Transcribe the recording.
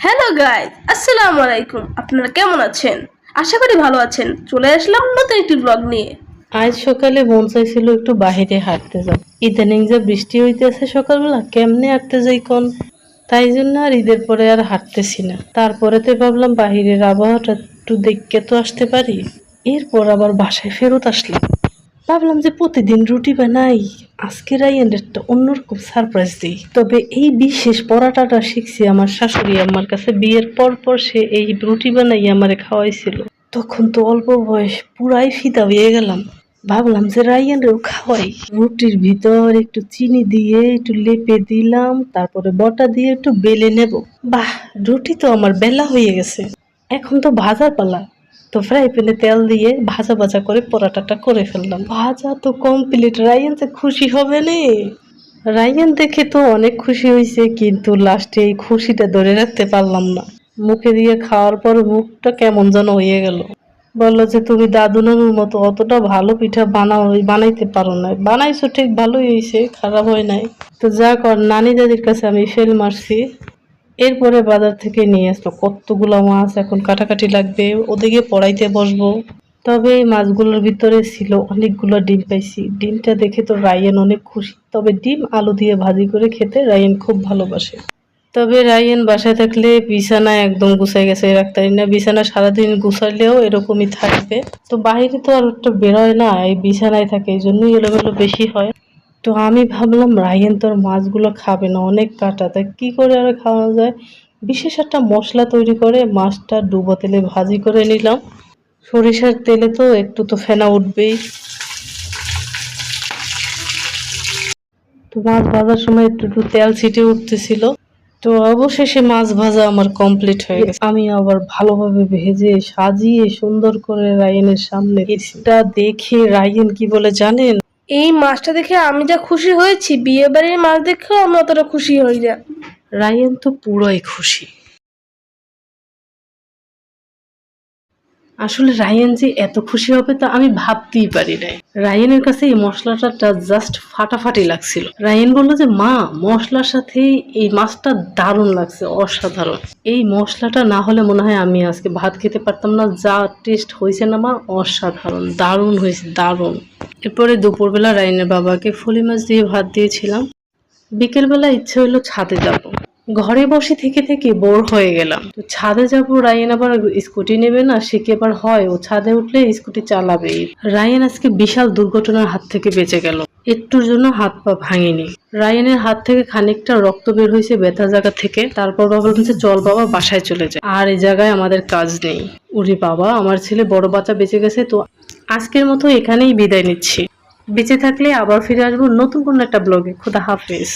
Hello guys, আসসালামু আলাইকুম। আপনারা কেমন আছেন? আশা করি ভালো আছেন। চলে আসলাম নতুন একটি ব্লগ নিয়ে। আজ সকালে মন চাইছিল একটু বাহিরে হাঁটতে যাব। ইদানিং যে বৃষ্টি হইতেছে সকালবেলা, কেমনে হাঁটতে যাই কোন? তাই জন্য আর ঈদের পরে আর হাঁটতেছি না। তারপরে তো ভাবলাম বাহিরের আবহাওয়াটা একটু দেখতে তো আসতে পারি। এরপর আবার বাসায় ফেরত আসলাম। ভাবলাম যে প্রতিদিন রুটি বানাই, আজকে রাইয়ানের একটা অন্যরকম সারপ্রাইজ দিই। তবে এই বিশেষ পরাটাটা শিখছি আমার শাশুড়ি আমার কাছে। বিয়ের পর পর সে এই রুটি বানাই আমারে খাওয়াইছিল। তখন তো অল্প বয়স, পুরাই ফিদা হয়ে গেলাম। ভাবলাম যে রাইয়ানরেও খাওয়াই। রুটির ভিতর একটু চিনি দিয়ে একটু লেপে দিলাম, তারপরে বটা দিয়ে একটু বেলে নেব। বাহ, রুটি তো আমার বেলা হয়ে গেছে। এখন তো ভাজার পালা। তো ফ্রাই প্যানে তেল দিয়ে ভাজা ভাজা করে পরাটাটা করে ফেললাম। ভাজা তো কমপ্লিট। রাইয়ান যে খুশি হবে নে। রাইয়ান দেখে তো অনেক খুশি হয়েছে, কিন্তু লাস্টে এই খুশিটা ধরে রাখতে পারলাম না। মুখে দিয়ে খাওয়ার পর মুখটা কেমন যেন হয়ে গেল। বললো যে তুমি দাদু নানুর মতো অতটা ভালো পিঠা বানাইতে পারো না। বানাইছো ঠিক, ভালোই হয়েছে, খারাপ হয় নাই। তো যা কর, নানি দাদির কাছে আমি ফেল মারছি। এরপরে বাজার থেকে নিয়ে আসলো কতগুলো মাছ। এখন কাটাকাটি লাগবে, ওদিকে পড়াইতে বসবো। তবে এই মাছগুলোর ভিতরে ছিল অনেকগুলো ডিম পাইছি। ডিমটা দেখে তো রায়ান অনেক খুশি। তবে ডিম আলু দিয়ে ভাজি করে খেতে রায়ান খুব ভালোবাসে। তবে রায়ান বাসায় থাকলে বিছানা একদম গুছাই গেছে রাখতে পারি না। বিছানা সারাদিন গুছাইলেও এরকমই থাকবে। তো বাইরে তো আর একটু বেরোয় না, এই বিছানায় থাকে, এই জন্যই এলোমেলো বেশি হয়। তো আমি ভাবলাম রায়ান তোর মাছগুলো খাবে না, অনেক কাটা, তাই কি করে আর খাওয়া যায়। বিশেষ একটা মশলা তৈরি করে মাছটা ডুবো তেলে ভাজি করে নিলাম। সরিষার তেলে তো একটু তো ফেনা উঠবেই। তো মাছ ভাজার সময় একটু একটু তেল ছিটে উঠতেছিল। তো অবশেষে মাছ ভাজা আমার কমপ্লিট হয়ে গেছে। আমি আবার ভালোভাবে ভেজে সাজিয়ে সুন্দর করে রায়ানের সামনে দিয়েছি। এটা দেখে রায়ান কি বলে জানেন? এই মাছটা দেখে আমি যা খুশি হয়েছি, বিয়ে বাড়ির মাছ দেখেও আমি অতটা খুশি হই না। রায়ান তো পুরোই খুশি। আসলে রায়ান যে এত খুশি হবে তা আমি ভাবতেই পারি নাই। রায়ানের কাছে এই মশলাটা জাস্ট ফাটাফাটি লাগছিল। রায়ান বলল যে মা, মশলার সাথে এই মাছটা দারুণ লাগছে, অসাধারণ। এই মশলাটা না হলে মনে হয় আমি আজকে ভাত খেতে পারতাম না। যা টেস্ট হয়েছে না মা, অসাধারণ, দারুণ হয়েছে, দারুণ। এরপরে দুপুরবেলা রায়ানের বাবাকে ফলি মাছ দিয়ে ভাত দিয়েছিলাম। বিকেলবেলা ইচ্ছে হইলো ছাদে যাব। ঘরে বসে থেকে থেকে বোর হয়ে গেলাম। তো ছাদে যাব, রায়ান আবার স্কুটি নেবে না, সে কি আবার হয়, ও ছাদে উঠলে স্কুটি চালাবেই। রায়ান আজকে বিশাল দুর্ঘটনার হাত থেকে বেঁচে গেল। একটুর জন্য হাত পা ভাঙেনি। রায়ানের হাত থেকে খানিকটা রক্ত বের হয়েছে ব্যথা জায়গা থেকে। তারপর বাবা বলছে চল বাবা বাসায় চলে যায়, আর এই জায়গায় আমাদের কাজ নেই। ওরে বাবা, আমার ছেলে বড় বাচ্চা বেঁচে গেছে। তো আজকের মতো এখানেই বিদায় নিচ্ছি। বেঁচে থাকলে আবার ফিরে আসবো নতুন কোনো একটা ব্লগে। খোদা হাফেজ।